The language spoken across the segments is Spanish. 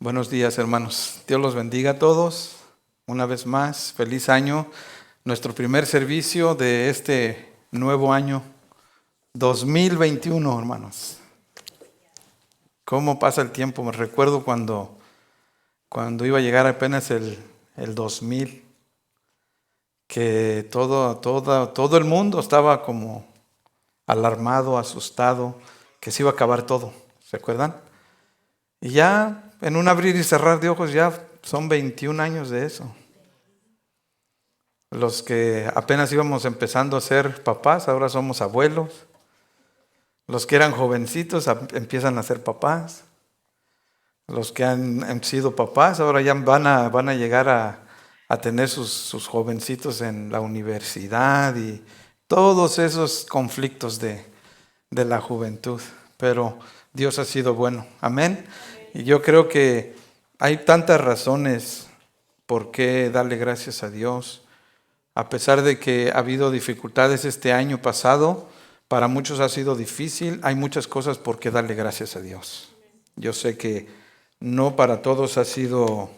Buenos días, hermanos. Dios los bendiga a todos. Una vez más, feliz año. Nuestro primer servicio de este nuevo año 2021, hermanos. ¿Cómo pasa el tiempo? Me recuerdo cuando iba a llegar apenas el 2000, que todo el mundo estaba como alarmado, asustado, que se iba a acabar todo. ¿Se acuerdan? Y ya en un abrir y cerrar de ojos ya son 21 años de eso. Los que apenas íbamos empezando a ser papás, ahora somos abuelos. Los que eran jovencitos empiezan a ser papás. Los que han sido papás ahora ya van a llegar a tener sus jovencitos en la universidad y todos esos conflictos de la juventud. Pero Dios ha sido bueno. Amén. Y yo creo que hay tantas razones por qué darle gracias a Dios. A pesar de que ha habido dificultades este año pasado, para muchos ha sido difícil, hay muchas cosas por qué darle gracias a Dios. Yo sé que no para todos ha sido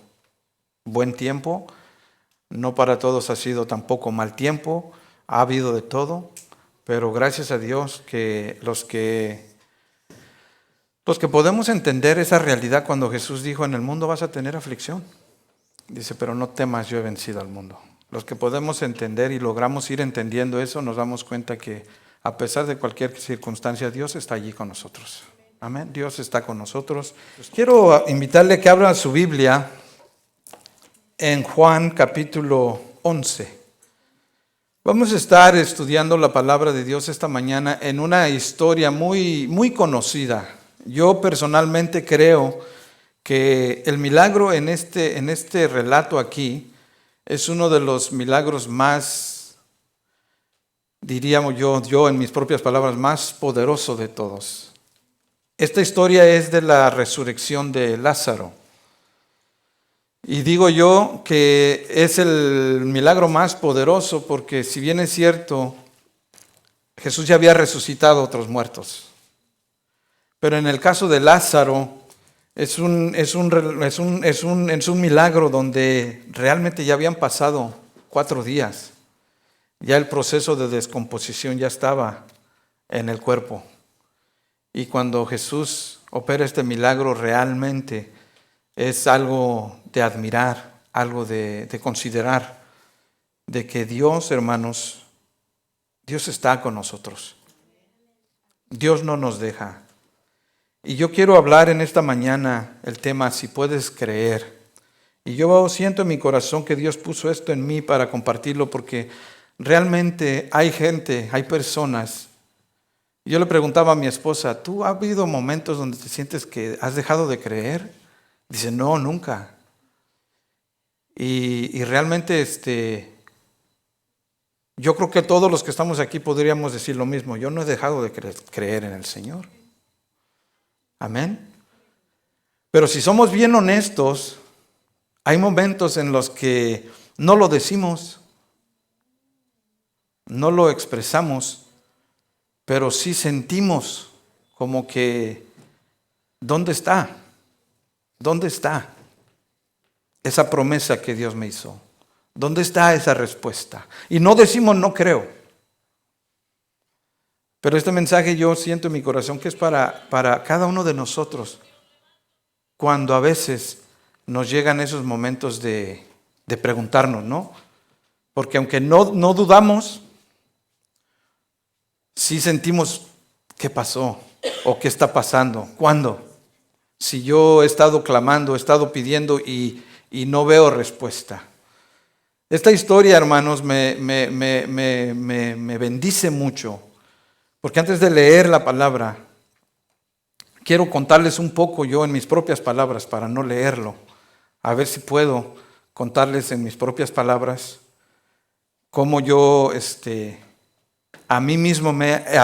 buen tiempo, no para todos ha sido tampoco mal tiempo, ha habido de todo, pero gracias a Dios que los que podemos entender esa realidad cuando Jesús dijo, en el mundo vas a tener aflicción. Dice, pero no temas, yo he vencido al mundo. Los que podemos entender y logramos ir entendiendo eso, nos damos cuenta que a pesar de cualquier circunstancia, Dios está allí con nosotros. Amén, Dios está con nosotros. Quiero invitarle que abra su Biblia en Juan capítulo 11. Vamos a estar estudiando la palabra de Dios esta mañana en una historia muy, muy conocida. Yo personalmente creo que el milagro en este relato aquí es uno de los milagros más, diríamos yo en mis propias palabras, más poderoso de todos. Esta historia es de la resurrección de Lázaro. Y digo yo que es el milagro más poderoso porque si bien es cierto, Jesús ya había resucitado a otros muertos. Pero en el caso de Lázaro, es un milagro donde realmente ya habían pasado 4 días. Ya el proceso de descomposición ya estaba en el cuerpo. Y cuando Jesús opera este milagro realmente es algo de admirar, algo de considerar, de que Dios, hermanos, Dios está con nosotros. Dios no nos deja. Y yo quiero hablar en esta mañana el tema, si puedes creer. Y yo siento en mi corazón que Dios puso esto en mí para compartirlo porque realmente hay gente, hay personas. Yo le preguntaba a mi esposa, ¿tú ha habido momentos donde te sientes que has dejado de creer? Dice, no, nunca. Y realmente yo creo que todos los que estamos aquí podríamos decir lo mismo. Yo no he dejado de creer en el Señor. Amén. Pero si somos bien honestos, hay momentos en los que no lo decimos, no lo expresamos, pero sí sentimos como que, ¿dónde está? ¿Dónde está esa promesa que Dios me hizo? ¿Dónde está esa respuesta? Y no decimos no creo. Pero este mensaje yo siento en mi corazón que es para cada uno de nosotros. Cuando a veces nos llegan esos momentos de preguntarnos, ¿no? Porque aunque no dudamos, sí sentimos qué pasó o qué está pasando. ¿Cuándo? Si yo he estado clamando, he estado pidiendo y no veo respuesta. Esta historia, hermanos, me bendice mucho. Porque antes de leer la palabra, quiero contarles un poco yo en mis propias palabras para no leerlo. A ver si puedo contarles en mis propias palabras cómo yo a mí mismo me he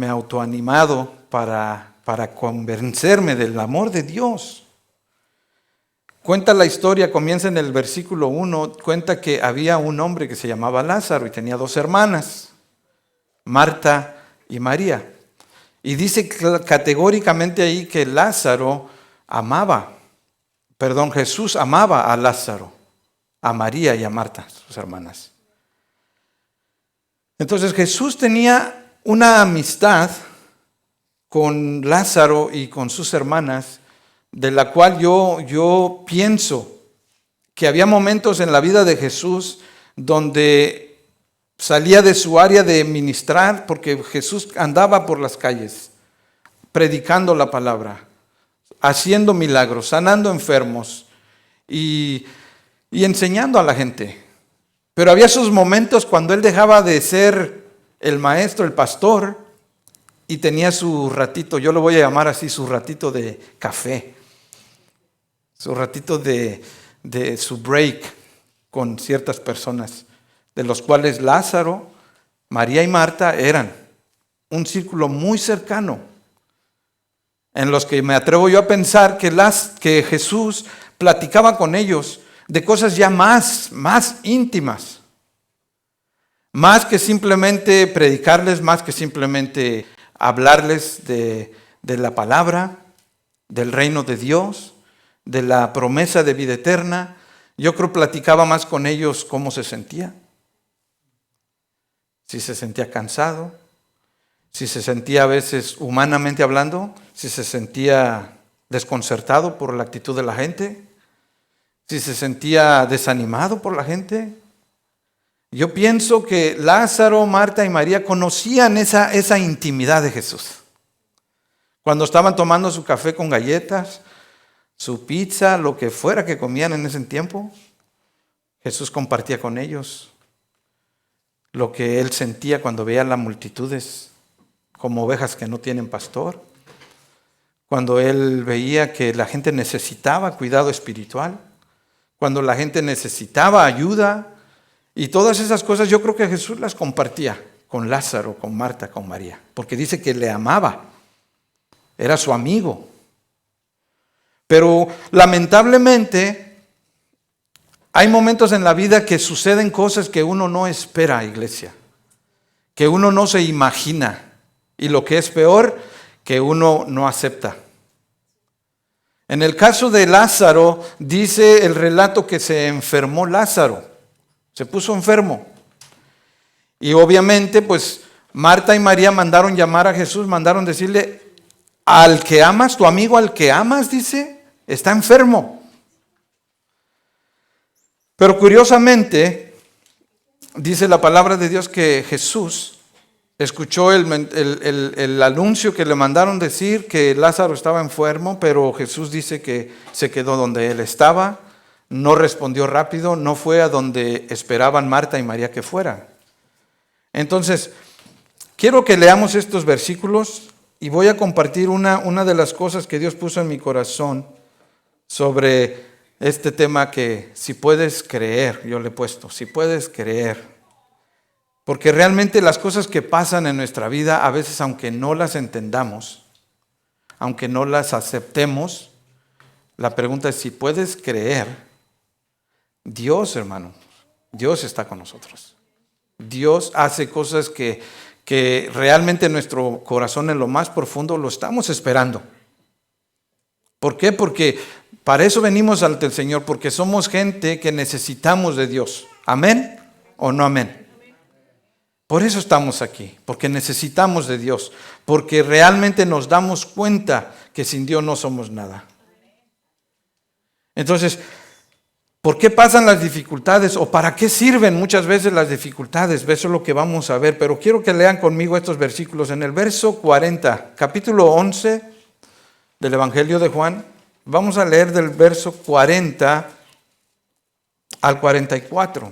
autoanimado para convencerme del amor de Dios. Cuenta la historia, comienza en el versículo 1, cuenta que había un hombre que se llamaba Lázaro y tenía 2 hermanas. Marta y María. Y dice categóricamente ahí que Lázaro Jesús amaba a Lázaro, a María y a Marta, sus hermanas. Entonces Jesús tenía una amistad con Lázaro y con sus hermanas, de la cual yo pienso que había momentos en la vida de Jesús donde salía de su área de ministrar, porque Jesús andaba por las calles predicando la palabra, haciendo milagros, sanando enfermos y enseñando a la gente. Pero había sus momentos cuando él dejaba de ser el maestro, el pastor, y tenía su ratito, yo lo voy a llamar así, su ratito de café, su ratito de su break con ciertas personas, de los cuales Lázaro, María y Marta eran un círculo muy cercano, en los que me atrevo yo a pensar que Jesús platicaba con ellos de cosas ya más íntimas, más que simplemente predicarles, más que simplemente hablarles de la palabra, del reino de Dios, de la promesa de vida eterna. Yo creo platicaba más con ellos cómo se sentía. Si se sentía cansado, si se sentía a veces humanamente hablando, si se sentía desconcertado por la actitud de la gente, si se sentía desanimado por la gente. Yo pienso que Lázaro, Marta y María conocían esa intimidad de Jesús. Cuando estaban tomando su café con galletas, su pizza, lo que fuera que comían en ese tiempo, Jesús compartía con ellos lo que él sentía cuando veía las multitudes como ovejas que no tienen pastor, cuando él veía que la gente necesitaba cuidado espiritual, cuando la gente necesitaba ayuda, y todas esas cosas yo creo que Jesús las compartía con Lázaro, con Marta, con María, porque dice que le amaba, era su amigo. Pero lamentablemente hay momentos en la vida que suceden cosas que uno no espera, iglesia, que uno no se imagina, y lo que es peor, que uno no acepta. En el caso de Lázaro, dice el relato que se enfermó Lázaro, se puso enfermo. Y obviamente, pues Marta y María mandaron llamar a Jesús, mandaron decirle, al que amas, tu amigo al que amas, dice, está enfermo. Pero curiosamente, dice la palabra de Dios que Jesús escuchó el anuncio que le mandaron decir que Lázaro estaba enfermo, pero Jesús dice que se quedó donde él estaba, no respondió rápido, no fue a donde esperaban Marta y María que fueran. Entonces, quiero que leamos estos versículos y voy a compartir una de las cosas que Dios puso en mi corazón sobre este tema que si puedes creer, yo le he puesto, si puedes creer. Porque realmente las cosas que pasan en nuestra vida, a veces aunque no las entendamos, aunque no las aceptemos, la pregunta es si puedes creer. Dios, hermano, Dios está con nosotros. Dios hace cosas que realmente en nuestro corazón en lo más profundo lo estamos esperando. ¿Por qué? Porque para eso venimos ante el Señor, porque somos gente que necesitamos de Dios. ¿Amén o no amén? Por eso estamos aquí, porque necesitamos de Dios, porque realmente nos damos cuenta que sin Dios no somos nada. Entonces, ¿por qué pasan las dificultades o para qué sirven muchas veces las dificultades? Eso es lo que vamos a ver, pero quiero que lean conmigo estos versículos. En el verso 40, capítulo 11 del Evangelio de Juan, vamos a leer del verso 40 al 44.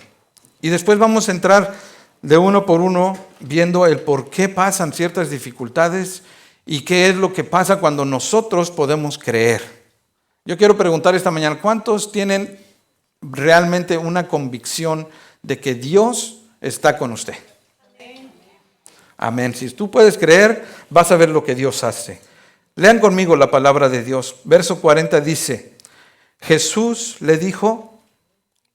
Y después vamos a entrar de uno por uno, viendo el por qué pasan ciertas dificultades y qué es lo que pasa cuando nosotros podemos creer. Yo quiero preguntar esta mañana, ¿cuántos tienen realmente una convicción de que Dios está con usted? Amén. Si tú puedes creer, vas a ver lo que Dios hace. Lean conmigo la palabra de Dios. Verso 40 dice, Jesús le dijo,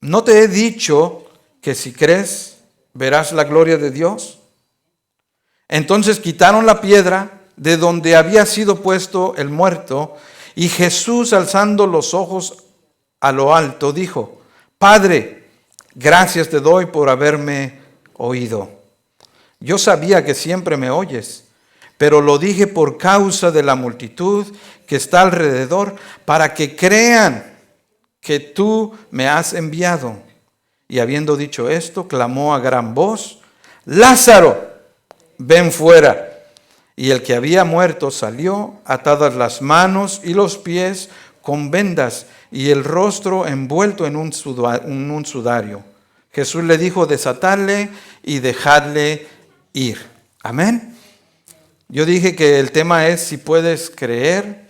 ¿no te he dicho que si crees, verás la gloria de Dios? Entonces quitaron la piedra de donde había sido puesto el muerto, Y Jesús, alzando los ojos a lo alto, dijo: Padre, gracias te doy por haberme oído. Yo sabía que siempre me oyes, pero lo dije por causa de la multitud que está alrededor, para que crean que tú me has enviado. Y habiendo dicho esto, clamó a gran voz: Lázaro, ven fuera. Y el que había muerto salió, atadas las manos y los pies con vendas, y el rostro envuelto en un sudario. Jesús le dijo: desatadle y dejadle ir. Amén. Yo dije que el tema es si puedes creer.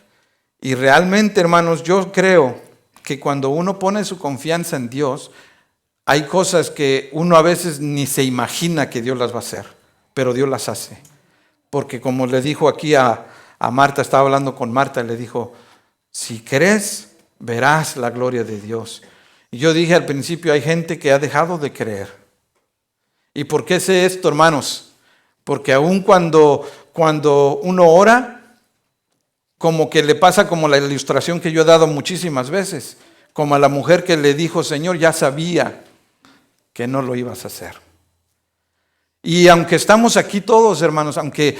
Y realmente, hermanos, yo creo que cuando uno pone su confianza en Dios, hay cosas que uno a veces ni se imagina que Dios las va a hacer, pero Dios las hace. Porque como le dijo aquí a Marta, estaba hablando con Marta, le dijo: si crees, verás la gloria de Dios. Y yo dije al principio, hay gente que ha dejado de creer. ¿Y por qué sé esto, hermanos? Porque aun cuando uno ora, como que le pasa como la ilustración que yo he dado muchísimas veces, como a la mujer que le dijo: Señor, ya sabía que no lo ibas a hacer. Y aunque estamos aquí todos, hermanos, aunque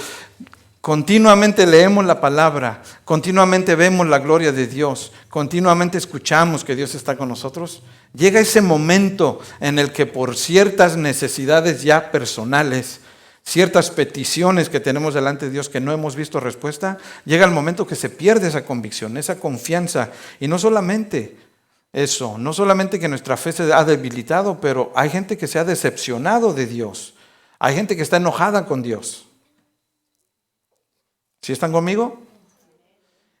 continuamente leemos la palabra, continuamente vemos la gloria de Dios, continuamente escuchamos que Dios está con nosotros, llega ese momento en el que por ciertas necesidades ya personales, ciertas peticiones que tenemos delante de Dios que no hemos visto respuesta, llega el momento que se pierde esa convicción, esa confianza. Y no solamente eso, no solamente que nuestra fe se ha debilitado, pero hay gente que se ha decepcionado de Dios. Hay gente que está enojada con Dios. ¿Sí están conmigo?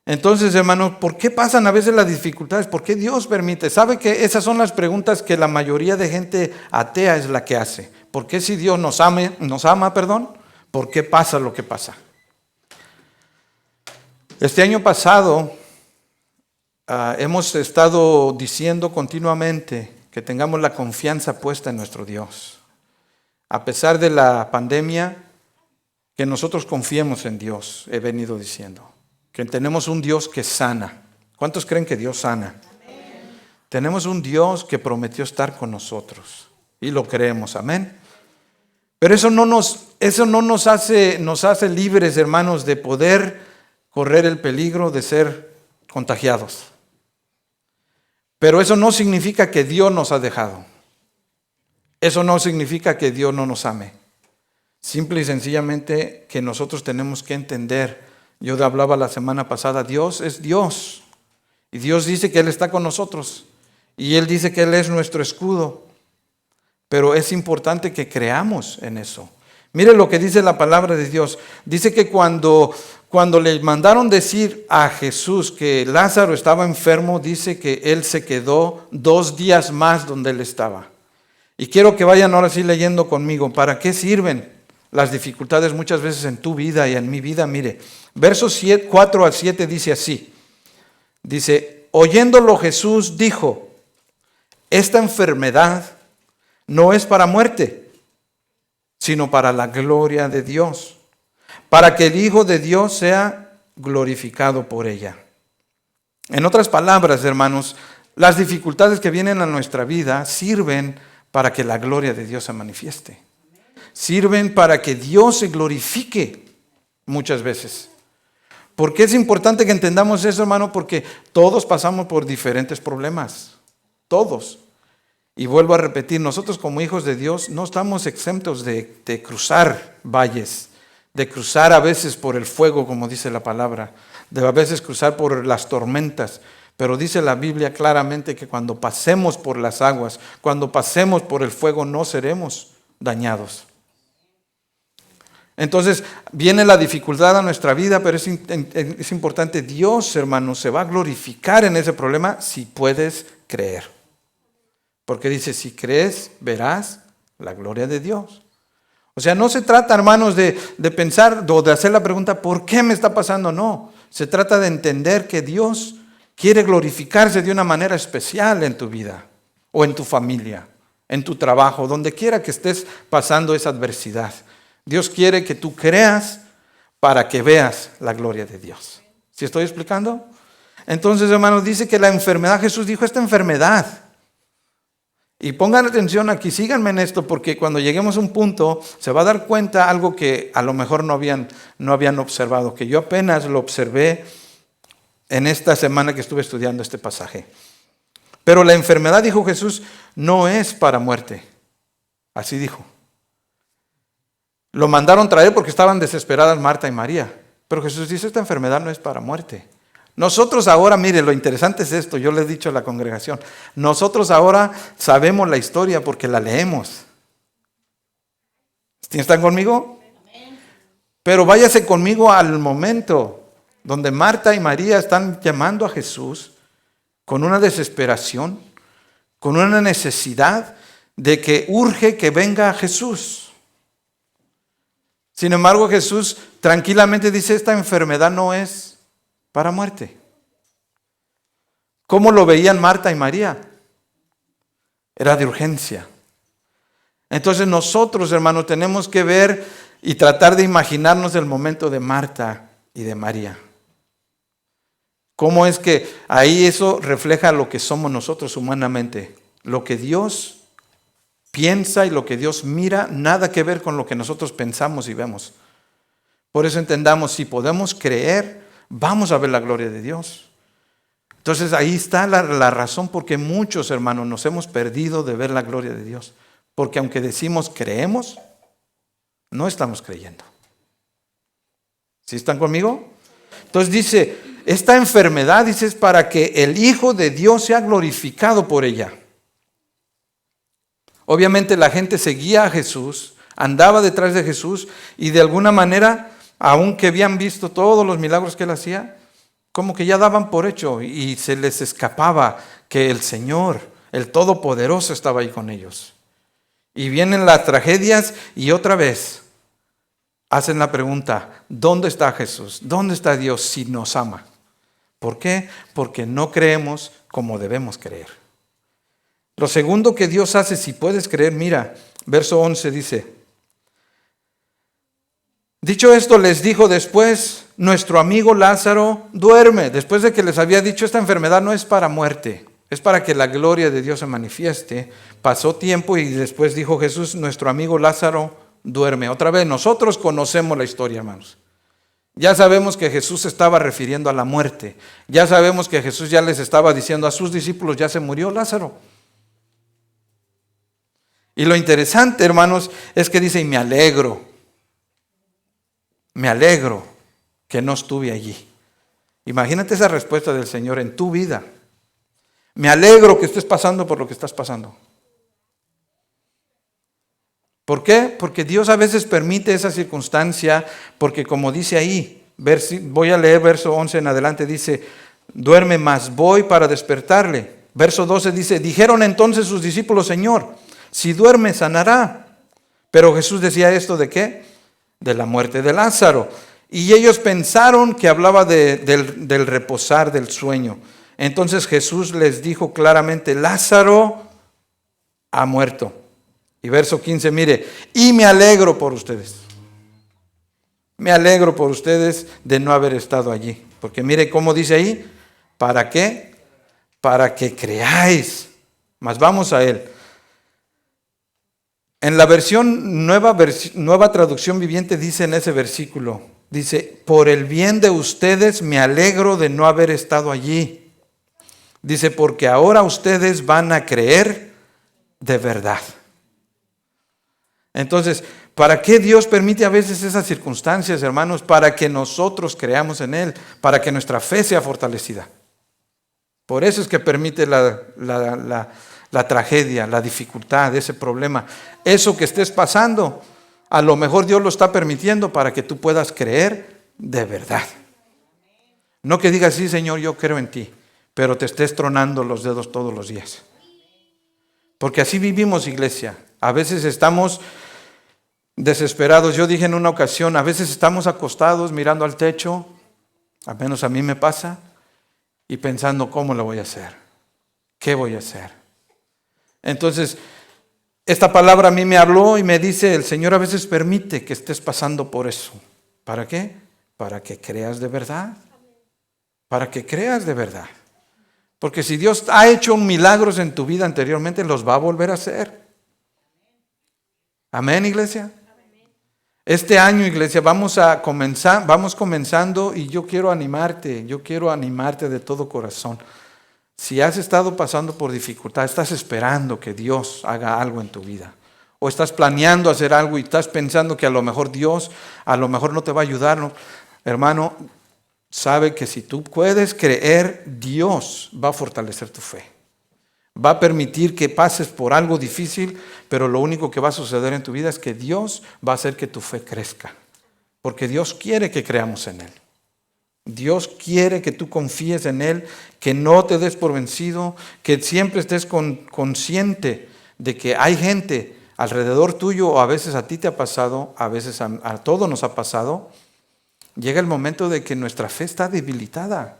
Entonces, hermanos, ¿por qué pasan a veces las dificultades? ¿Por qué Dios permite? ¿Sabe que esas son las preguntas que la mayoría de gente atea es la que hace? ¿Por qué si Dios nos ama, ¿por qué pasa lo que pasa? Este año pasado hemos estado diciendo continuamente que tengamos la confianza puesta en nuestro Dios. A pesar de la pandemia, que nosotros confiemos en Dios, he venido diciendo. Que tenemos un Dios que sana. ¿Cuántos creen que Dios sana? Amén. Tenemos un Dios que prometió estar con nosotros. Y lo creemos, amén. Pero eso no nos hace libres, hermanos, de poder correr el peligro de ser contagiados. Pero eso no significa que Dios nos ha dejado. Eso no significa que Dios no nos ame. Simple y sencillamente que nosotros tenemos que entender. Yo hablaba la semana pasada, Dios es Dios. Y Dios dice que Él está con nosotros. Y Él dice que Él es nuestro escudo. Pero es importante que creamos en eso. Mire lo que dice la palabra de Dios. Dice que cuando le mandaron decir a Jesús que Lázaro estaba enfermo, dice que Él se quedó 2 días más donde Él estaba. Y quiero que vayan ahora sí leyendo conmigo. ¿Para qué sirven las dificultades muchas veces en tu vida y en mi vida? Mire, versos 4 al 7 dice así. Dice: oyéndolo Jesús dijo: esta enfermedad no es para muerte, sino para la gloria de Dios, para que el Hijo de Dios sea glorificado por ella. En otras palabras, hermanos, las dificultades que vienen a nuestra vida sirven para que la gloria de Dios se manifieste. Sirven para que Dios se glorifique muchas veces. ¿Por qué es importante que entendamos eso, hermano? Porque todos pasamos por diferentes problemas. Todos. Y vuelvo a repetir, nosotros como hijos de Dios no estamos exentos de cruzar valles, de cruzar a veces por el fuego, como dice la palabra, de a veces cruzar por las tormentas. Pero dice la Biblia claramente que cuando pasemos por las aguas, cuando pasemos por el fuego, no seremos dañados. Entonces viene la dificultad a nuestra vida, pero es importante. Dios, hermanos, se va a glorificar en ese problema si puedes creer. Porque dice, si crees, verás la gloria de Dios. O sea, no se trata, hermanos, de pensar o de hacer la pregunta, ¿por qué me está pasando? No, se trata de entender que Dios quiere glorificarse de una manera especial en tu vida, o en tu familia, en tu trabajo, donde quiera que estés pasando esa adversidad. Dios quiere que tú creas para que veas la gloria de Dios. ¿Sí estoy explicando? Entonces, hermanos, dice que la enfermedad, Jesús dijo, esta enfermedad. Y pongan atención aquí, síganme en esto, porque cuando lleguemos a un punto, se va a dar cuenta algo que a lo mejor no habían observado, que yo apenas lo observé en esta semana que estuve estudiando este pasaje. Pero la enfermedad, dijo Jesús, no es para muerte. Así dijo. Lo mandaron traer porque estaban desesperadas Marta y María. Pero Jesús dice, esta enfermedad no es para muerte. Nosotros ahora, mire, lo interesante es esto, yo le he dicho a la congregación, nosotros ahora sabemos la historia porque la leemos. ¿Están conmigo? Pero váyase conmigo al momento donde Marta y María están llamando a Jesús con una desesperación, con una necesidad de que urge que venga Jesús. Sin embargo, Jesús tranquilamente dice, esta enfermedad no es para muerte. ¿Cómo lo veían Marta y María? Era de urgencia. Entonces nosotros, hermanos, tenemos que ver y tratar de imaginarnos el momento de Marta y de María. ¿Cómo es que ahí eso refleja lo que somos nosotros humanamente? Lo que Dios piensa y lo que Dios mira, nada que ver con lo que nosotros pensamos y vemos. Por eso entendamos, si podemos creer, vamos a ver la gloria de Dios. Entonces ahí está la razón por qué muchos hermanos nos hemos perdido de ver la gloria de Dios. Porque aunque decimos creemos, no estamos creyendo. ¿Sí están conmigo? Entonces dice, esta enfermedad, dice, es para que el Hijo de Dios sea glorificado por ella. Obviamente la gente seguía a Jesús, andaba detrás de Jesús y de alguna manera, aunque habían visto todos los milagros que él hacía, como que ya daban por hecho y se les escapaba que el Señor, el Todopoderoso, estaba ahí con ellos. Y vienen las tragedias y otra vez hacen la pregunta, ¿dónde está Jesús? ¿Dónde está Dios si nos ama? ¿Por qué? Porque no creemos como debemos creer. Lo segundo que Dios hace, si puedes creer, mira, verso 11 dice, dicho esto, les dijo después, nuestro amigo Lázaro duerme. Después de que les había dicho, esta enfermedad no es para muerte, es para que la gloria de Dios se manifieste. Pasó tiempo y después dijo Jesús, nuestro amigo Lázaro duerme. Otra vez, nosotros conocemos la historia, hermanos. Ya sabemos que Jesús se estaba refiriendo a la muerte. Ya sabemos que Jesús ya les estaba diciendo a sus discípulos, ya se murió Lázaro. Y lo interesante, hermanos, es que dice, y me alegro que no estuve allí. Imagínate esa respuesta del Señor en tu vida. Me alegro que estés pasando por lo que estás pasando. ¿Por qué? Porque Dios a veces permite esa circunstancia, porque como dice ahí, voy a leer verso 11 en adelante, dice, duerme, mas voy para despertarle. Verso 12 dice, dijeron entonces sus discípulos, Señor, si duerme sanará. Pero Jesús decía esto ¿de qué? De la muerte de Lázaro. Y ellos pensaron que hablaba del reposar, del sueño. Entonces Jesús les dijo claramente, Lázaro ha muerto. Y verso 15, mire, y me alegro por ustedes. Me alegro por ustedes de no haber estado allí. Porque mire cómo dice ahí, ¿para qué? Para que creáis. Mas vamos a él. En la versión nueva traducción viviente dice en ese versículo, dice, por el bien de ustedes me alegro de no haber estado allí. Dice, porque ahora ustedes van a creer de verdad. Entonces, ¿para qué Dios permite a veces esas circunstancias, hermanos? Para que nosotros creamos en Él, para que nuestra fe sea fortalecida. Por eso es que permite la tragedia, la dificultad, ese problema. Eso que estés pasando, a lo mejor Dios lo está permitiendo para que tú puedas creer de verdad. No que digas, sí, Señor, yo creo en ti, pero te estés tronando los dedos todos los días. Porque así vivimos, iglesia. A veces estamos desesperados. Yo dije en una ocasión, a veces estamos acostados mirando al techo, al menos a mí me pasa, y pensando, ¿cómo lo voy a hacer? ¿Qué voy a hacer? Entonces, esta palabra a mí me habló y me dice, el Señor a veces permite que estés pasando por eso. ¿Para qué? Para que creas de verdad. para que creas de verdad. Porque si Dios ha hecho milagros en tu vida anteriormente, los va a volver a hacer. Amén, iglesia. Este año, iglesia, vamos comenzando y yo quiero animarte de todo corazón. Si has estado pasando por dificultad, estás esperando que Dios haga algo en tu vida, o estás planeando hacer algo y estás pensando que a lo mejor Dios, a lo mejor no te va a ayudar, ¿no? Hermano, sabe que si tú puedes creer, Dios va a fortalecer tu fe. Va a permitir que pases por algo difícil, pero lo único que va a suceder en tu vida es que Dios va a hacer que tu fe crezca. Porque Dios quiere que creamos en Él. Dios quiere que tú confíes en Él, que no te des por vencido, que siempre estés consciente de que hay gente alrededor tuyo, o a veces a ti te ha pasado, a veces a todos nos ha pasado. Llega el momento de que nuestra fe está debilitada.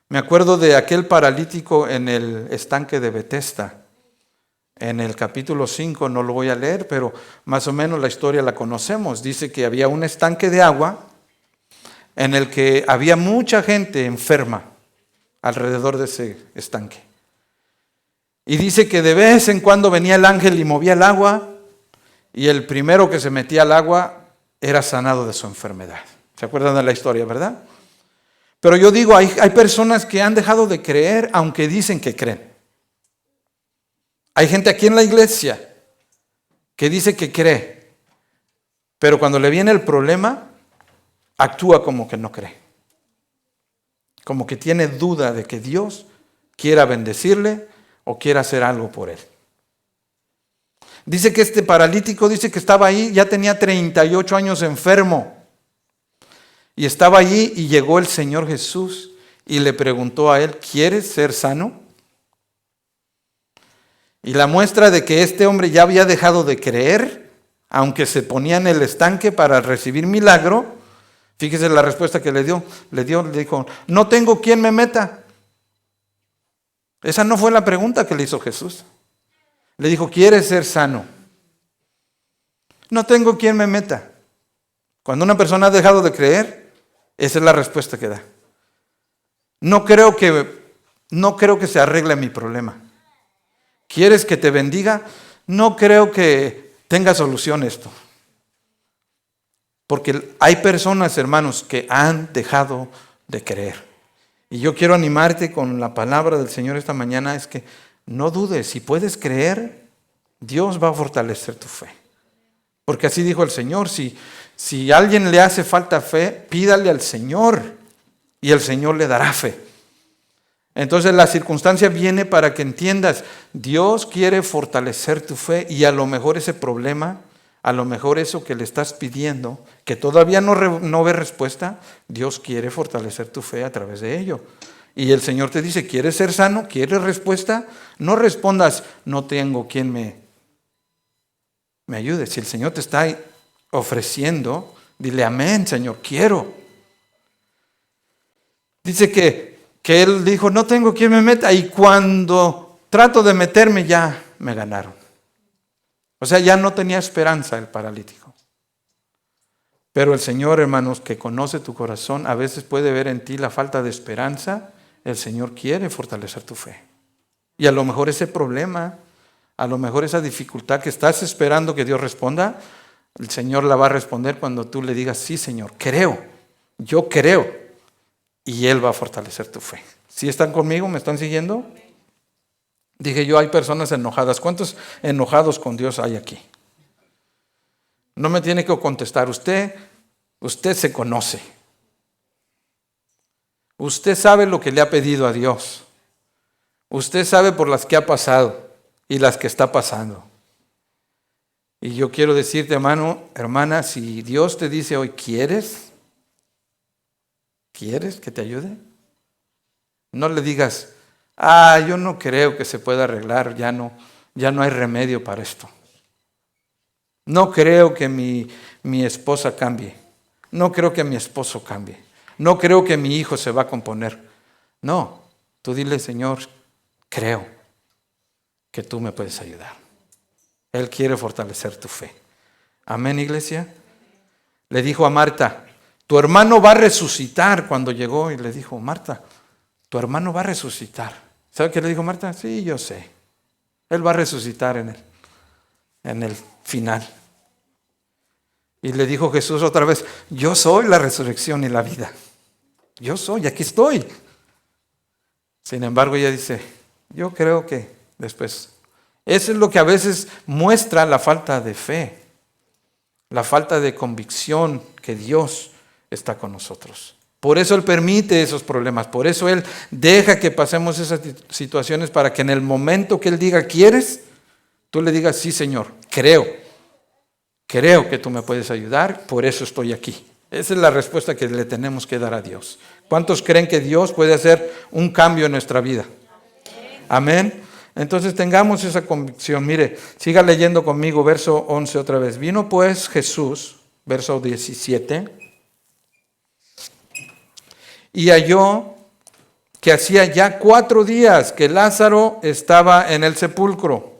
Me acuerdo de aquel paralítico en el estanque de Betesda. En el capítulo 5, no lo voy a leer, pero más o menos la historia la conocemos. Dice que había un estanque de agua en el que había mucha gente enferma alrededor de ese estanque. Y dice que de vez en cuando venía el ángel y movía el agua, y el primero que se metía al agua era sanado de su enfermedad. ¿Se acuerdan de la historia, verdad? Pero yo digo, hay personas que han dejado de creer aunque dicen que creen. Hay gente aquí en la iglesia que dice que cree, pero cuando le viene el problema, actúa como que no cree. Como que tiene duda de que Dios quiera bendecirle o quiera hacer algo por él. Dice que este paralítico, dice que estaba ahí, ya tenía 38 años enfermo. Y estaba allí y llegó el Señor Jesús y le preguntó a él, ¿quieres ser sano? Y la muestra de que este hombre ya había dejado de creer, aunque se ponía en el estanque para recibir milagro, fíjese la respuesta que le dijo, no tengo quien me meta. Esa no fue la pregunta que le hizo Jesús. Le dijo, ¿quieres ser sano? No tengo quien me meta. Cuando una persona ha dejado de creer, esa es la respuesta que da. No creo que se arregle mi problema. ¿Quieres que te bendiga? No creo que tenga solución esto. Porque hay personas, hermanos, que han dejado de creer. Y yo quiero animarte con la palabra del Señor esta mañana, es que no dudes, si puedes creer, Dios va a fortalecer tu fe. Porque así dijo el Señor, si a alguien le hace falta fe, pídale al Señor y el Señor le dará fe. Entonces la circunstancia viene para que entiendas, Dios quiere fortalecer tu fe y a lo mejor ese problema, a lo mejor eso que le estás pidiendo, que todavía no ve respuesta, Dios quiere fortalecer tu fe a través de ello. Y el Señor te dice, ¿quieres ser sano? ¿Quieres respuesta? No respondas, no tengo quien me ayude. Si el Señor te está ofreciendo, dile, amén, Señor, quiero. Dice que él dijo, no tengo quien me meta, y cuando trato de meterme ya me ganaron. O sea, ya no tenía esperanza el paralítico. Pero el Señor, hermanos, que conoce tu corazón, a veces puede ver en ti la falta de esperanza. El Señor quiere fortalecer tu fe. Y a lo mejor ese problema, a lo mejor esa dificultad que estás esperando que Dios responda, el Señor la va a responder cuando tú le digas, sí, Señor, creo, yo creo. Y Él va a fortalecer tu fe. ¿Sí están conmigo? ¿Me están siguiendo? Dije yo, hay personas enojadas. ¿Cuántos enojados con Dios hay aquí? No me tiene que contestar. Usted se conoce. Usted sabe lo que le ha pedido a Dios. Usted sabe por las que ha pasado y las que está pasando. Y yo quiero decirte, hermano, hermana, si Dios te dice hoy, ¿quieres que te ayude? No le digas, yo no creo que se pueda arreglar, ya no hay remedio para esto. No creo que mi esposa cambie. No creo que mi esposo cambie. No creo que mi hijo se va a componer. No, tú dile, Señor, creo que tú me puedes ayudar. Él quiere fortalecer tu fe. Amén, iglesia. Le dijo a Marta, tu hermano va a resucitar. Cuando llegó y le dijo, Marta, tu hermano va a resucitar. ¿Sabe qué le dijo Marta? Sí, yo sé. Él va a resucitar en el final. Y le dijo Jesús otra vez, yo soy la resurrección y la vida. Yo soy, aquí estoy. Sin embargo, ella dice, yo creo que después. Eso es lo que a veces muestra la falta de fe, la falta de convicción que Dios está con nosotros. Por eso Él permite esos problemas, por eso Él deja que pasemos esas situaciones para que en el momento que Él diga, ¿quieres? Tú le digas, sí, Señor, creo que tú me puedes ayudar, por eso estoy aquí. Esa es la respuesta que le tenemos que dar a Dios. ¿Cuántos creen que Dios puede hacer un cambio en nuestra vida? Amén. Entonces tengamos esa convicción. Mire, siga leyendo conmigo, verso 11 otra vez. Vino pues Jesús, verso 17, y halló que hacía ya 4 días que Lázaro estaba en el sepulcro.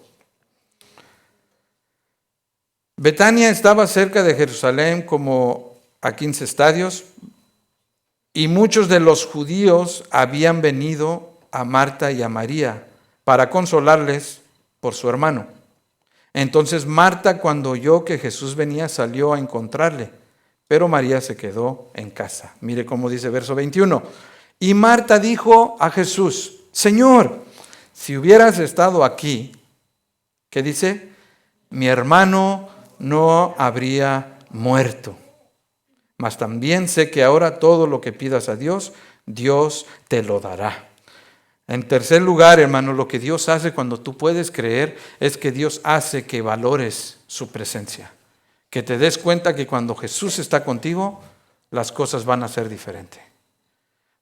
Betania estaba cerca de Jerusalén como a 15 estadios, y muchos de los judíos habían venido a Marta y a María para consolarles por su hermano. Entonces Marta, cuando oyó que Jesús venía, salió a encontrarle, pero María se quedó en casa. Mire cómo dice verso 21. Y Marta dijo a Jesús, Señor, si hubieras estado aquí, ¿qué dice? Mi hermano no habría muerto. Mas también sé que ahora todo lo que pidas a Dios, Dios te lo dará. En tercer lugar, hermano, lo que Dios hace cuando tú puedes creer es que Dios hace que valores su presencia. Que te des cuenta que cuando Jesús está contigo, las cosas van a ser diferentes.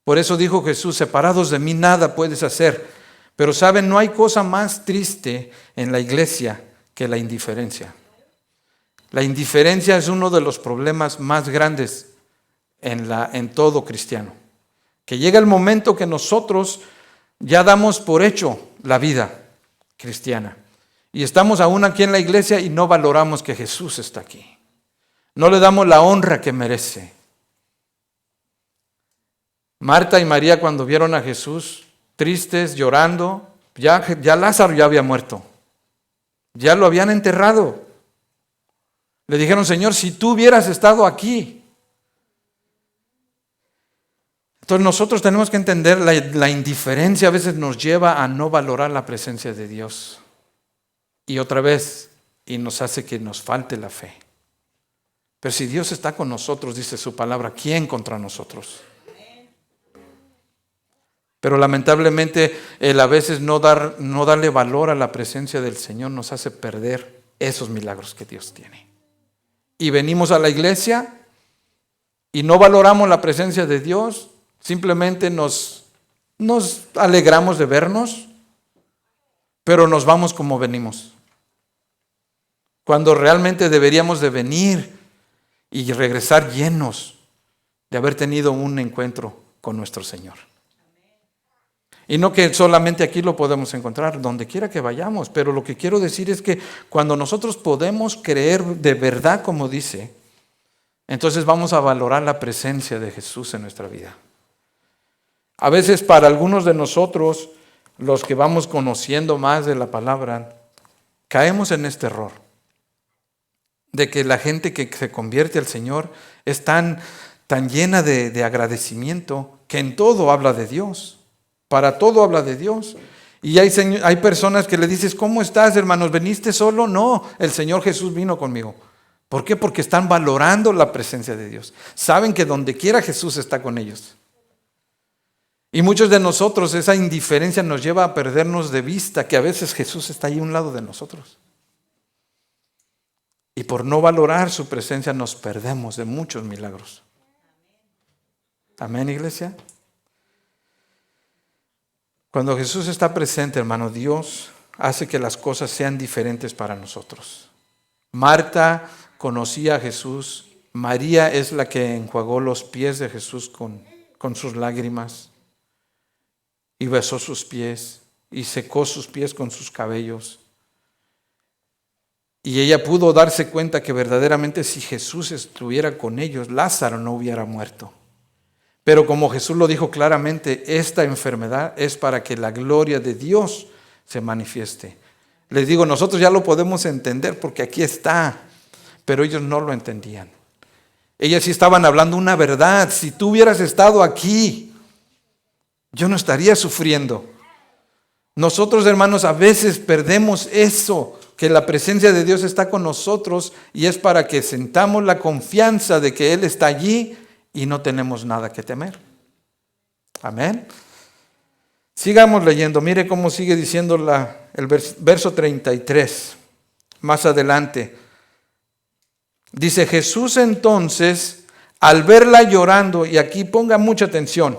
Por eso dijo Jesús, separados de mí nada puedes hacer. Pero saben, no hay cosa más triste en la iglesia que la indiferencia. La indiferencia es uno de los problemas más grandes en todo cristiano. Que llega el momento que nosotros ya damos por hecho la vida cristiana. Y estamos aún aquí en la iglesia y no valoramos que Jesús está aquí. No le damos la honra que merece. Marta y María, cuando vieron a Jesús tristes, llorando, ya Lázaro ya había muerto. Ya lo habían enterrado. Le dijeron, Señor, si tú hubieras estado aquí. Entonces nosotros tenemos que entender la indiferencia a veces nos lleva a no valorar la presencia de Dios. Y otra vez, y nos hace que nos falte la fe. Pero si Dios está con nosotros, dice su palabra, ¿quién contra nosotros? Pero lamentablemente el a veces no darle valor a la presencia del Señor nos hace perder esos milagros que Dios tiene. Y venimos a la iglesia y no valoramos la presencia de Dios, simplemente nos alegramos de vernos, pero nos vamos como venimos. Cuando realmente deberíamos de venir y regresar llenos de haber tenido un encuentro con nuestro Señor. Y no que solamente aquí lo podemos encontrar, donde quiera que vayamos, pero lo que quiero decir es que cuando nosotros podemos creer de verdad como dice, entonces vamos a valorar la presencia de Jesús en nuestra vida. A veces para algunos de nosotros, los que vamos conociendo más de la palabra, caemos en este error, de que la gente que se convierte al Señor es tan llena de agradecimiento que en todo habla de Dios. Para todo habla de Dios. Y hay personas que le dices, ¿cómo estás, hermanos? ¿Veniste solo? No, el Señor Jesús vino conmigo. ¿Por qué? Porque están valorando la presencia de Dios. Saben que donde quiera Jesús está con ellos. Y muchos de nosotros, esa indiferencia nos lleva a perdernos de vista que a veces Jesús está ahí a un lado de nosotros. Y por no valorar su presencia nos perdemos de muchos milagros. Amén, iglesia. Cuando Jesús está presente, hermano, Dios hace que las cosas sean diferentes para nosotros. Marta conocía a Jesús. María es la que enjuagó los pies de Jesús con sus lágrimas. Y besó sus pies y secó sus pies con sus cabellos. Y ella pudo darse cuenta que verdaderamente si Jesús estuviera con ellos, Lázaro no hubiera muerto. Pero como Jesús lo dijo claramente, esta enfermedad es para que la gloria de Dios se manifieste. Les digo, nosotros ya lo podemos entender porque aquí está, pero ellos no lo entendían. Ellas sí estaban hablando una verdad. Si tú hubieras estado aquí, yo no estaría sufriendo. Nosotros, hermanos, a veces perdemos eso, que la presencia de Dios está con nosotros y es para que sentamos la confianza de que Él está allí y no tenemos nada que temer. Amén. Sigamos leyendo. Mire cómo sigue diciendo el verso 33. Más adelante. Dice, Jesús entonces, al verla llorando, y aquí ponga mucha atención,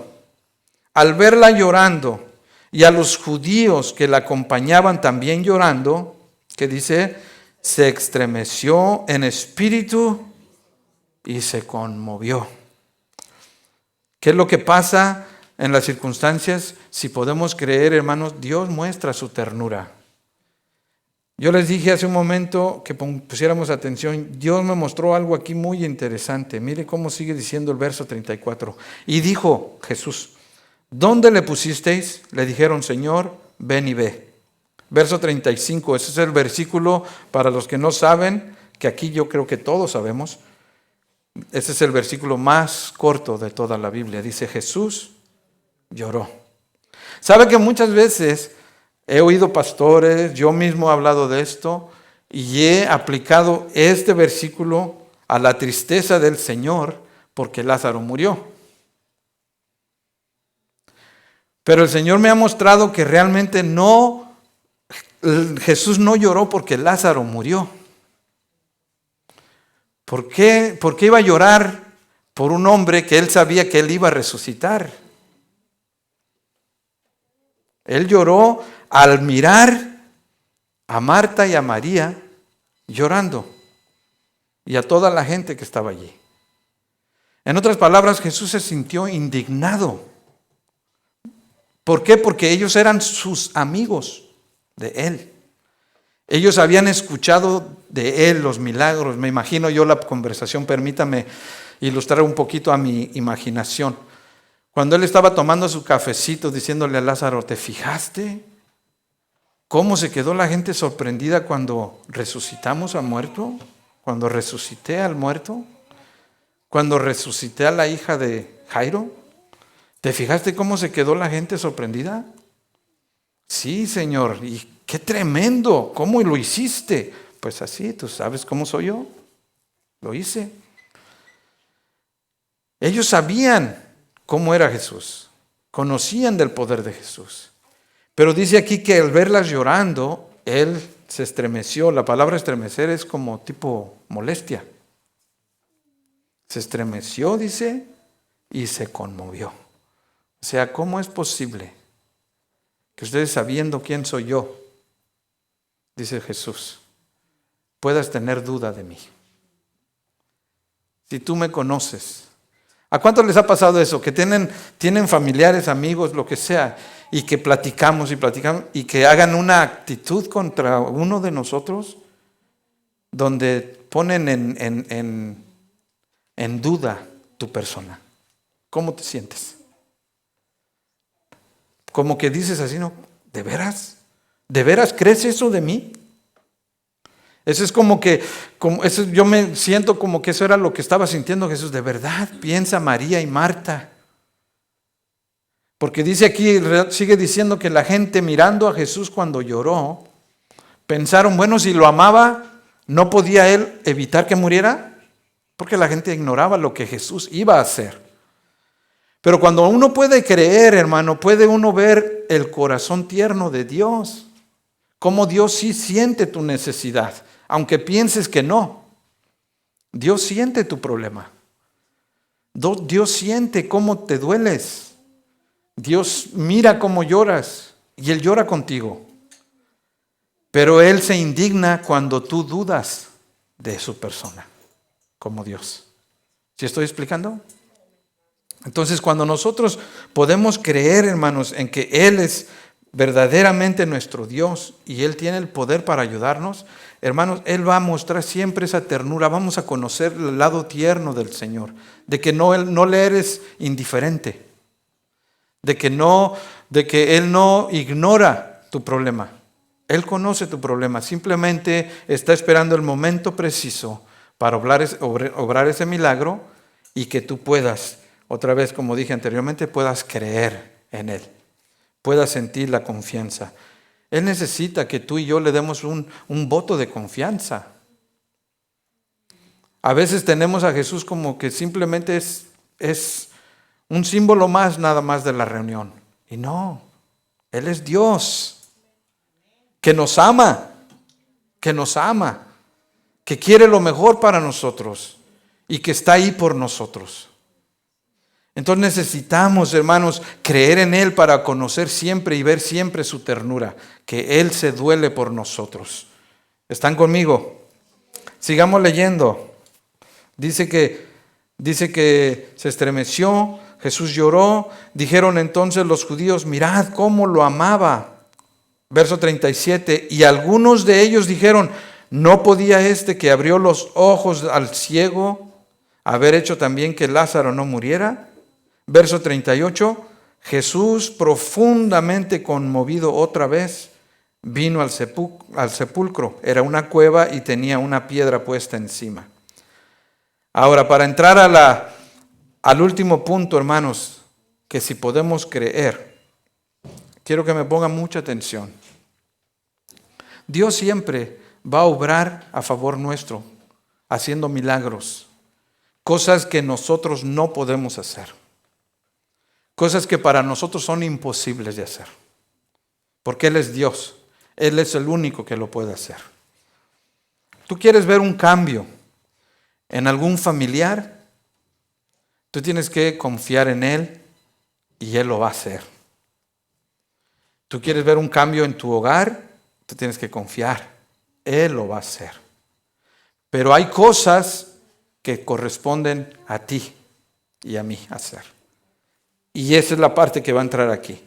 al verla llorando y a los judíos que la acompañaban también llorando, que dice, se estremeció en espíritu y se conmovió. ¿Qué es lo que pasa en las circunstancias? Si podemos creer, hermanos, Dios muestra su ternura. Yo les dije hace un momento que pusiéramos atención. Dios me mostró algo aquí muy interesante. Mire cómo sigue diciendo el verso 34. Y dijo Jesús, ¿dónde le pusisteis? Le dijeron, Señor, ven y ve. Verso 35, ese es el versículo para los que no saben, que aquí yo creo que todos sabemos. Ese es el versículo más corto de toda la Biblia. Dice, Jesús lloró. ¿Sabe que muchas veces he oído pastores, yo mismo he hablado de esto y he aplicado este versículo a la tristeza del Señor porque Lázaro murió? Pero el Señor me ha mostrado que realmente no, Jesús no lloró porque Lázaro murió. ¿Por qué iba a llorar por un hombre que él sabía que él iba a resucitar? Él lloró al mirar a Marta y a María llorando y a toda la gente que estaba allí. En otras palabras, Jesús se sintió indignado. ¿Por qué? Porque ellos eran sus amigos de Él. Ellos habían escuchado de Él los milagros. Me imagino yo la conversación, permítame ilustrar un poquito a mi imaginación. Cuando Él estaba tomando su cafecito diciéndole a Lázaro, ¿te fijaste cómo se quedó la gente sorprendida cuando resucitamos al muerto? Cuando resucité al muerto. Cuando resucité a la hija de Jairo. ¿Te fijaste cómo se quedó la gente sorprendida? Sí, Señor, y qué tremendo, ¿cómo lo hiciste? Pues así, ¿tú sabes cómo soy yo? Lo hice. Ellos sabían cómo era Jesús, conocían del poder de Jesús. Pero dice aquí que al verlas llorando, Él se estremeció. La palabra estremecer es como tipo molestia. Se estremeció, dice, y se conmovió. O sea, ¿cómo es posible que ustedes, sabiendo quién soy yo, dice Jesús, puedas tener duda de mí? Si tú me conoces. ¿A cuántos les ha pasado eso? Que tienen familiares, amigos, lo que sea, y que platicamos y que hagan una actitud contra uno de nosotros donde ponen en duda tu persona. ¿Cómo te sientes? Como que dices así, ¿no? ¿De veras? ¿De veras crees eso de mí? Eso es yo me siento como que eso era lo que estaba sintiendo Jesús. De verdad, piensa María y Marta. Porque dice aquí, sigue diciendo que la gente mirando a Jesús cuando lloró, pensaron, bueno, si lo amaba, ¿no podía Él evitar que muriera? Porque la gente ignoraba lo que Jesús iba a hacer. Pero cuando uno puede creer, hermano, puede uno ver el corazón tierno de Dios. Cómo Dios sí siente tu necesidad, aunque pienses que no. Dios siente tu problema. Dios siente cómo te dueles. Dios mira cómo lloras y Él llora contigo. Pero Él se indigna cuando tú dudas de su persona, como Dios. ¿Sí estoy explicando? Entonces, cuando nosotros podemos creer, hermanos, en que Él es verdaderamente nuestro Dios y Él tiene el poder para ayudarnos, hermanos, Él va a mostrar siempre esa ternura. Vamos a conocer el lado tierno del Señor, de que no le eres indiferente, de que Él no ignora tu problema. Él conoce tu problema, simplemente está esperando el momento preciso para obrar ese milagro y que tú puedas, otra vez como dije anteriormente, puedas creer en Él, puedas sentir la confianza. Él necesita que tú y yo le demos un voto de confianza. A veces tenemos a Jesús como que simplemente es un símbolo más, nada más de la reunión. Y no, Él es Dios. Que nos ama, que quiere lo mejor para nosotros y que está ahí por nosotros. Entonces necesitamos, hermanos, creer en Él para conocer siempre y ver siempre su ternura, que Él se duele por nosotros. ¿Están conmigo? Sigamos leyendo. Dice que se estremeció, Jesús lloró, dijeron entonces los judíos, mirad cómo lo amaba. Verso 37, y algunos de ellos dijeron, ¿no podía este que abrió los ojos al ciego haber hecho también que Lázaro no muriera? Verso 38, Jesús, profundamente conmovido otra vez, vino al sepulcro. Era una cueva y tenía una piedra puesta encima. Ahora, para entrar al último punto, hermanos, que si podemos creer, quiero que me pongan mucha atención. Dios siempre va a obrar a favor nuestro, haciendo milagros, cosas que nosotros no podemos hacer, cosas que para nosotros son imposibles de hacer, porque Él es Dios, Él es el único que lo puede hacer. ¿Tú quieres ver un cambio en algún familiar? Tú tienes que confiar en Él y Él lo va a hacer. ¿Tú quieres ver un cambio en tu hogar? Tú tienes que confiar. Él lo va a hacer. Pero hay cosas que corresponden a ti y a mí hacer. Y esa es la parte que va a entrar aquí.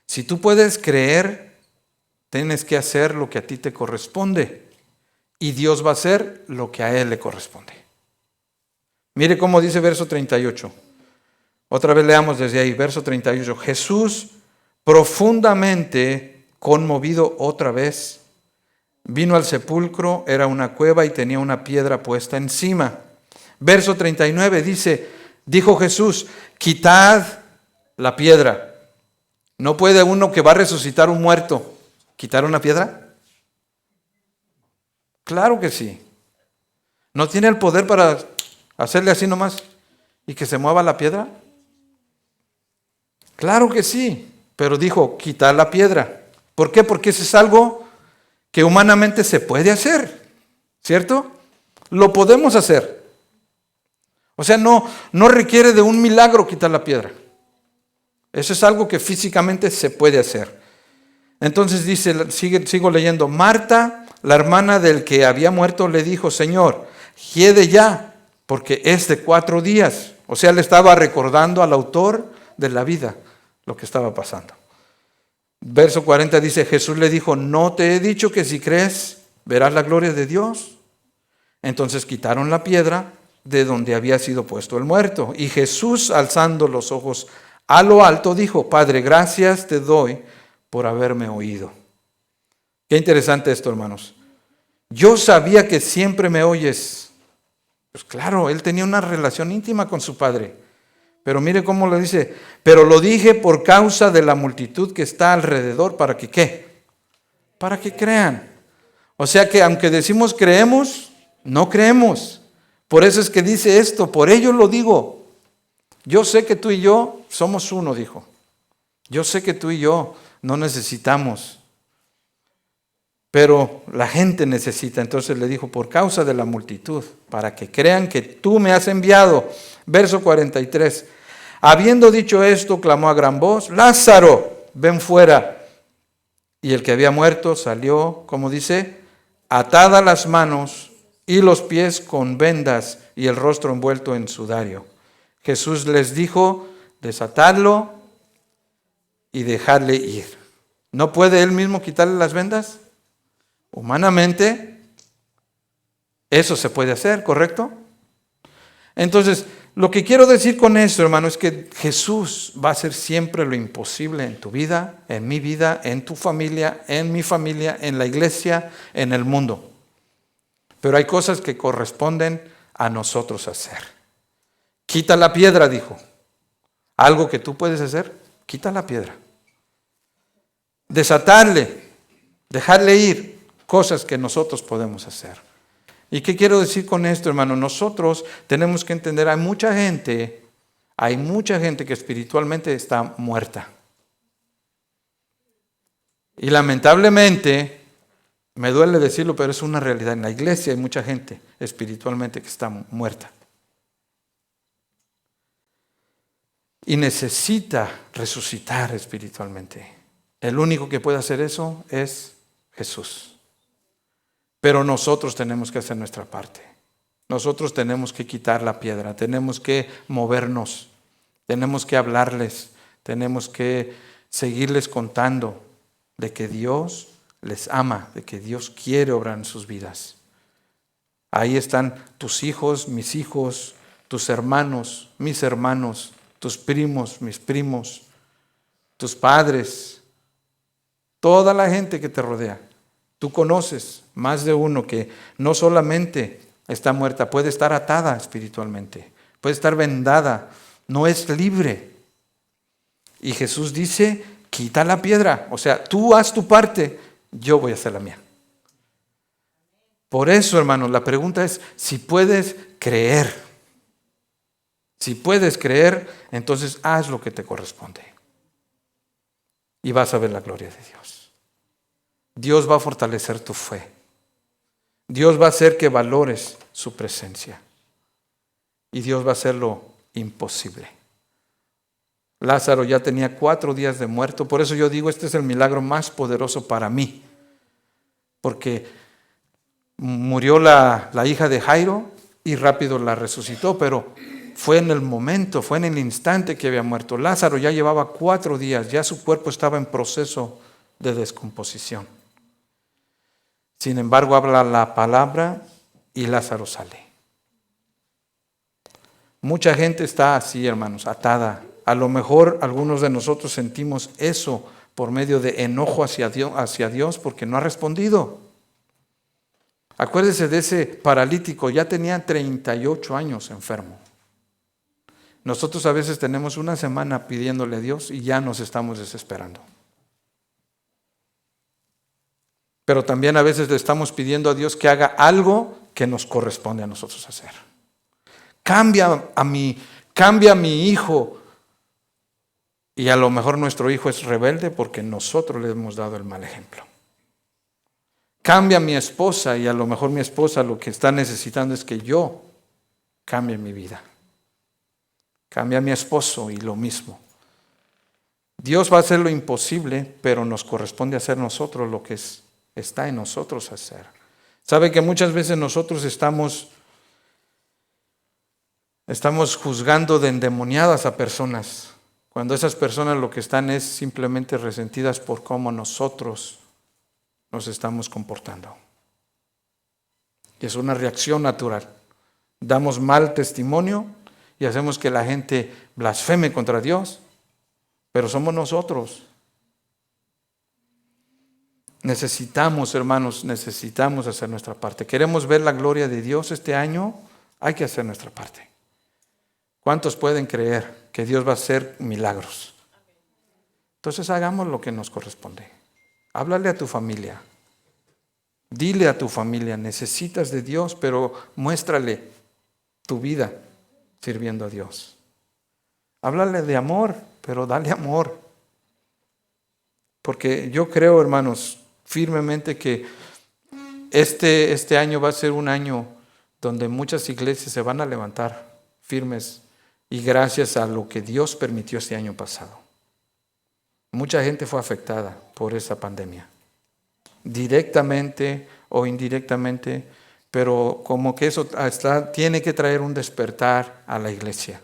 Si tú puedes creer, tienes que hacer lo que a ti te corresponde. Y Dios va a hacer lo que a Él le corresponde. Mire cómo dice verso 38. Otra vez leamos desde ahí, verso 38. Jesús, profundamente conmovido otra vez, vino al sepulcro, era una cueva y tenía una piedra puesta encima. Verso 39 dice, dijo Jesús, quitad la piedra. ¿No puede uno que va a resucitar un muerto quitar una piedra? Claro que sí. ¿No tiene el poder para hacerle así nomás y que se mueva la piedra? Claro que sí, pero dijo, quitad la piedra. ¿Por qué? Porque eso es algo que humanamente se puede hacer, ¿cierto? Lo podemos hacer. O sea, no requiere de un milagro quitar la piedra. Eso es algo que físicamente se puede hacer. Entonces dice, sigo leyendo, Marta, la hermana del que había muerto, le dijo, Señor, hiede ya, porque es de 4 días. O sea, le estaba recordando al autor de la vida lo que estaba pasando. Verso 40 dice, Jesús le dijo, ¿no te he dicho que si crees verás la gloria de Dios? Entonces quitaron la piedra de donde había sido puesto el muerto. Y Jesús, alzando los ojos a lo alto, dijo, Padre, gracias te doy por haberme oído. Qué interesante esto, hermanos. Yo sabía que siempre me oyes. Pues claro, él tenía una relación íntima con su Padre. Pero mire cómo le dice, pero lo dije por causa de la multitud que está alrededor, ¿para que qué? Para que crean. O sea que aunque decimos creemos, no creemos. Por eso es que dice esto, por ello lo digo. Yo sé que tú y yo somos uno, dijo. Yo sé que tú y yo no necesitamos, pero la gente necesita. Entonces le dijo, por causa de la multitud, para que crean que tú me has enviado. Verso 43. Habiendo dicho esto, clamó a gran voz, Lázaro, ven fuera. Y el que había muerto salió, como dice, atadas las manos y los pies con vendas y el rostro envuelto en sudario. Jesús les dijo, desatadlo y dejadle ir. ¿No puede Él mismo quitarle las vendas? Humanamente, eso se puede hacer, ¿correcto? Entonces, lo que quiero decir con esto, hermano, es que Jesús va a hacer siempre lo imposible en tu vida, en mi vida, en tu familia, en mi familia, en la iglesia, en el mundo. Pero hay cosas que corresponden a nosotros hacer. Quita la piedra, dijo. Algo que tú puedes hacer, quita la piedra. Desatarle, dejarle ir, cosas que nosotros podemos hacer. ¿Y qué quiero decir con esto, hermano? Nosotros tenemos que entender, hay mucha gente que espiritualmente está muerta. Y lamentablemente, me duele decirlo, pero es una realidad. En la iglesia hay mucha gente espiritualmente que está muerta. Y necesita resucitar espiritualmente. El único que puede hacer eso es Jesús. Pero nosotros tenemos que hacer nuestra parte. Nosotros tenemos que quitar la piedra, tenemos que movernos, tenemos que hablarles, tenemos que seguirles contando de que Dios les ama, de que Dios quiere obrar en sus vidas. Ahí están tus hijos, tus hermanos, mis hermanos, tus primos, mis primos, tus padres, toda la gente que te rodea. Tú conoces más de uno que no solamente está muerta, puede estar atada espiritualmente, puede estar vendada, no es libre. Y Jesús dice, quita la piedra, o sea, tú haz tu parte, yo voy a hacer la mía. Por eso, hermanos, la pregunta es si puedes creer. Si puedes creer, entonces haz lo que te corresponde. Y vas a ver la gloria de Dios. Dios va a fortalecer tu fe. Dios va a hacer que valores su presencia. Y Dios va a hacer lo imposible. Lázaro ya tenía 4 días de muerto. Por eso yo digo, este es el milagro más poderoso para mí. Porque murió la hija de Jairo y rápido la resucitó, pero fue en el momento, fue en el instante que había muerto. Lázaro ya llevaba 4 días, ya su cuerpo estaba en proceso de descomposición. Sin embargo, habla la palabra y Lázaro sale. Mucha gente está así, hermanos, atada. A lo mejor algunos de nosotros sentimos eso por medio de enojo hacia Dios porque no ha respondido. Acuérdese de ese paralítico, ya tenía 38 años enfermo. Nosotros a veces tenemos una semana pidiéndole a Dios y ya nos estamos desesperando. Pero también a veces le estamos pidiendo a Dios que haga algo que nos corresponde a nosotros hacer. Cambia a mi hijo. Y a lo mejor nuestro hijo es rebelde porque nosotros le hemos dado el mal ejemplo. Cambia a mi esposa y a lo mejor mi esposa lo que está necesitando es que yo cambie mi vida. Cambia a mi esposo y lo mismo. Dios va a hacer lo imposible, pero nos corresponde hacer nosotros lo que está en nosotros hacer. ¿Sabe que muchas veces nosotros estamos juzgando de endemoniadas a personas, cuando esas personas lo que están es simplemente resentidas por cómo nosotros nos estamos comportando? Y es una reacción natural. Damos mal testimonio y hacemos que la gente blasfeme contra Dios, pero somos nosotros. Necesitamos, hermanos, necesitamos hacer nuestra parte. ¿Queremos ver la gloria de Dios este año? Hay que hacer nuestra parte. ¿Cuántos pueden creer que Dios va a hacer milagros? Entonces hagamos lo que nos corresponde. Háblale a tu familia. Dile a tu familia, necesitas de Dios, pero muéstrale tu vida sirviendo a Dios. Háblale de amor, pero dale amor. Porque yo creo, hermanos, firmemente que este año va a ser un año donde muchas iglesias se van a levantar firmes y gracias a lo que Dios permitió este año pasado. Mucha gente fue afectada por esa pandemia, directamente o indirectamente, pero como que eso tiene que traer un despertar a la iglesia.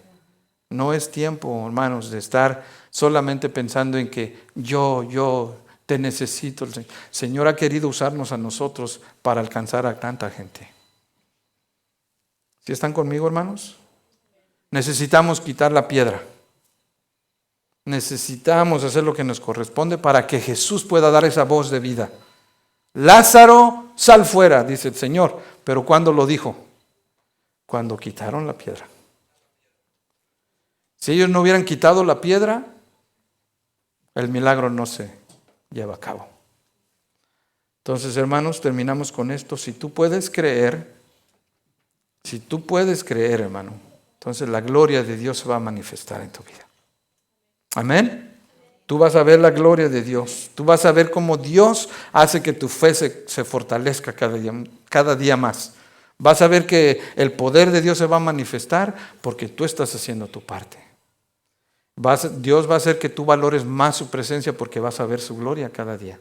No es tiempo, hermanos, de estar solamente pensando en que yo Te necesito. El Señor ha querido usarnos a nosotros para alcanzar a tanta gente. ¿Sí están conmigo, hermanos? Necesitamos quitar la piedra. Necesitamos hacer lo que nos corresponde para que Jesús pueda dar esa voz de vida. Lázaro, sal fuera, dice el Señor. Pero ¿cuándo lo dijo? Cuando quitaron la piedra. Si ellos no hubieran quitado la piedra, el milagro no se lleva a cabo. Entonces, hermanos, terminamos con esto. Si tú puedes creer, hermano, entonces la gloria de Dios se va a manifestar en tu vida. Amén. Tú vas a ver la gloria de Dios. Tú vas a ver cómo Dios hace que tu fe se fortalezca cada día más. Vas a ver que el poder de Dios se va a manifestar porque tú estás haciendo tu parte. Dios va a hacer que tú valores más su presencia porque vas a ver su gloria cada día.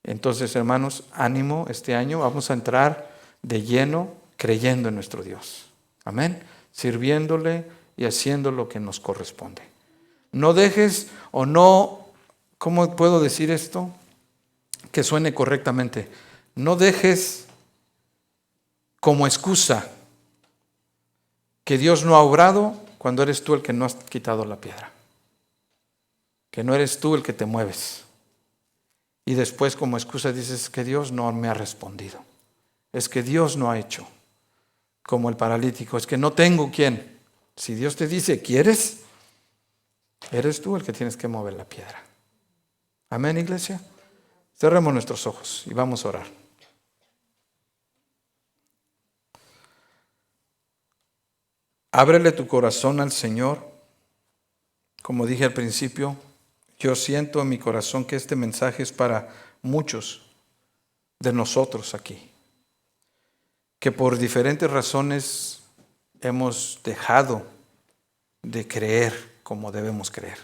Entonces, hermanos, ánimo, este año vamos a entrar de lleno creyendo en nuestro Dios. Amén. Sirviéndole y haciendo lo que nos corresponde. No dejes o no, ¿cómo puedo decir esto? Que suene correctamente. No dejes como excusa que Dios no ha obrado cuando eres tú el que no has quitado la piedra. Que no eres tú el que te mueves. Y después como excusa dices que Dios no me ha respondido. Es que Dios no ha hecho. Como el paralítico, es que no tengo quien. Si Dios te dice, ¿quieres? Eres tú el que tienes que mover la piedra. Amén, iglesia. Cerremos nuestros ojos y vamos a orar. Ábrele tu corazón al Señor. Como dije al principio, yo siento en mi corazón que este mensaje es para muchos de nosotros aquí, que por diferentes razones hemos dejado de creer como debemos creer.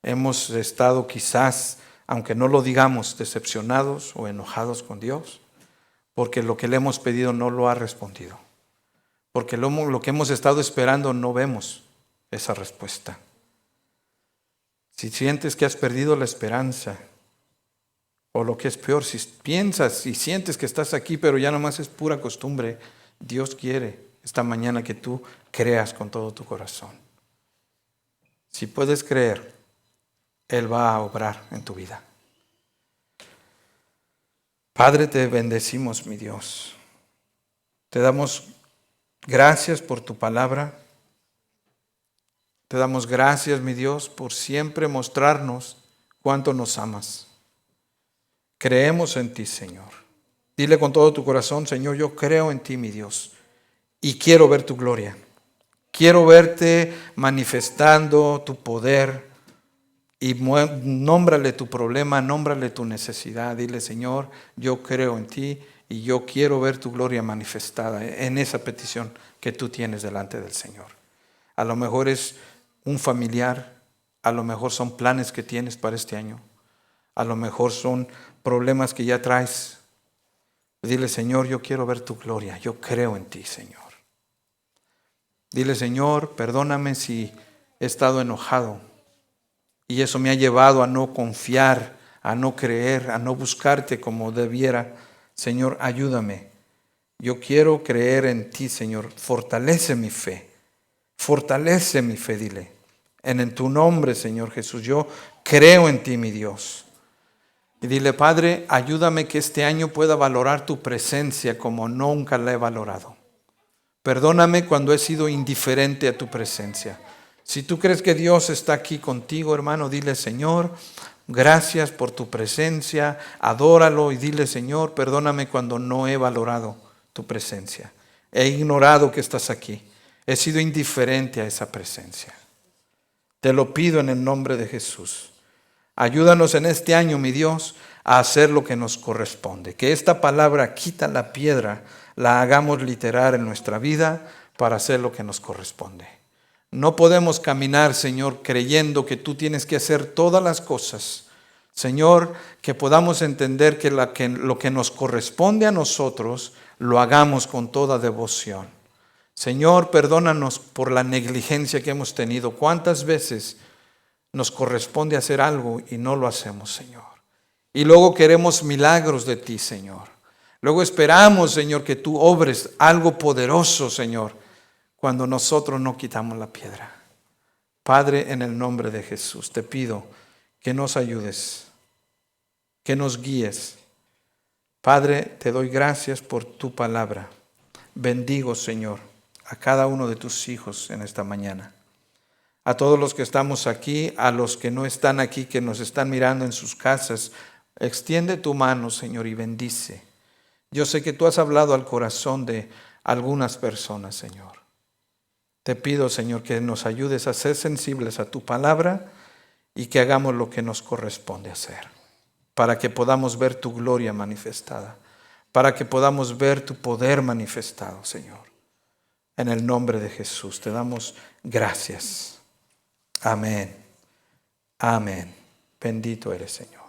Hemos estado quizás, aunque no lo digamos, decepcionados o enojados con Dios, porque lo que le hemos pedido no lo ha respondido. Porque lo que hemos estado esperando no vemos esa respuesta. Si sientes que has perdido la esperanza, o lo que es peor, si piensas y sientes que estás aquí, pero ya nomás es pura costumbre, Dios quiere esta mañana que tú creas con todo tu corazón. Si puedes creer, Él va a obrar en tu vida. Padre, te bendecimos, mi Dios. Te damos gracias por tu palabra. Te damos gracias, mi Dios, por siempre mostrarnos cuánto nos amas. Creemos en ti, Señor. Dile con todo tu corazón, Señor, yo creo en ti, mi Dios, y quiero ver tu gloria. Quiero verte manifestando tu poder y nómbrale tu problema, nómbrale tu necesidad. Dile, Señor, yo creo en ti y yo quiero ver tu gloria manifestada en esa petición que tú tienes delante del Señor. A lo mejor es un familiar, a lo mejor son planes que tienes para este año, a lo mejor son problemas que ya traes. Dile, Señor, yo quiero ver tu gloria, yo creo en ti, Señor. Dile, Señor, perdóname si he estado enojado y eso me ha llevado a no confiar, a no creer, a no buscarte como debiera. Señor, ayúdame. Yo quiero creer en ti, Señor. Fortalece mi fe. Fortalece mi fe, dile. En tu nombre, Señor Jesús, yo creo en ti, mi Dios. Y dile, Padre, ayúdame que este año pueda valorar tu presencia como nunca la he valorado. Perdóname cuando he sido indiferente a tu presencia. Si tú crees que Dios está aquí contigo, hermano, dile, Señor, gracias por tu presencia, adóralo y dile, Señor, perdóname cuando no he valorado tu presencia. He ignorado que estás aquí. He sido indiferente a esa presencia. Te lo pido en el nombre de Jesús. Ayúdanos en este año, mi Dios, a hacer lo que nos corresponde. Que esta palabra, quita la piedra, la hagamos literal en nuestra vida para hacer lo que nos corresponde. No podemos caminar, Señor, creyendo que tú tienes que hacer todas las cosas. Señor, que podamos entender que lo que nos corresponde a nosotros, lo hagamos con toda devoción. Señor, perdónanos por la negligencia que hemos tenido. ¿Cuántas veces nos corresponde hacer algo y no lo hacemos, Señor. Y luego queremos milagros de ti, Señor. Luego esperamos, Señor, que tú obres algo poderoso, Señor, cuando nosotros no quitamos la piedra. Padre, en el nombre de Jesús, te pido que nos ayudes, que nos guíes. Padre, te doy gracias por tu palabra. Bendigo, Señor, a cada uno de tus hijos en esta mañana. A todos los que estamos aquí, a los que no están aquí, que nos están mirando en sus casas, extiende tu mano, Señor, y bendice. Yo sé que tú has hablado al corazón de algunas personas, Señor. Te pido, Señor, que nos ayudes a ser sensibles a tu palabra y que hagamos lo que nos corresponde hacer, para que podamos ver tu gloria manifestada, para que podamos ver tu poder manifestado, Señor. En el nombre de Jesús te damos gracias. Amén. Amén. Bendito eres, Señor.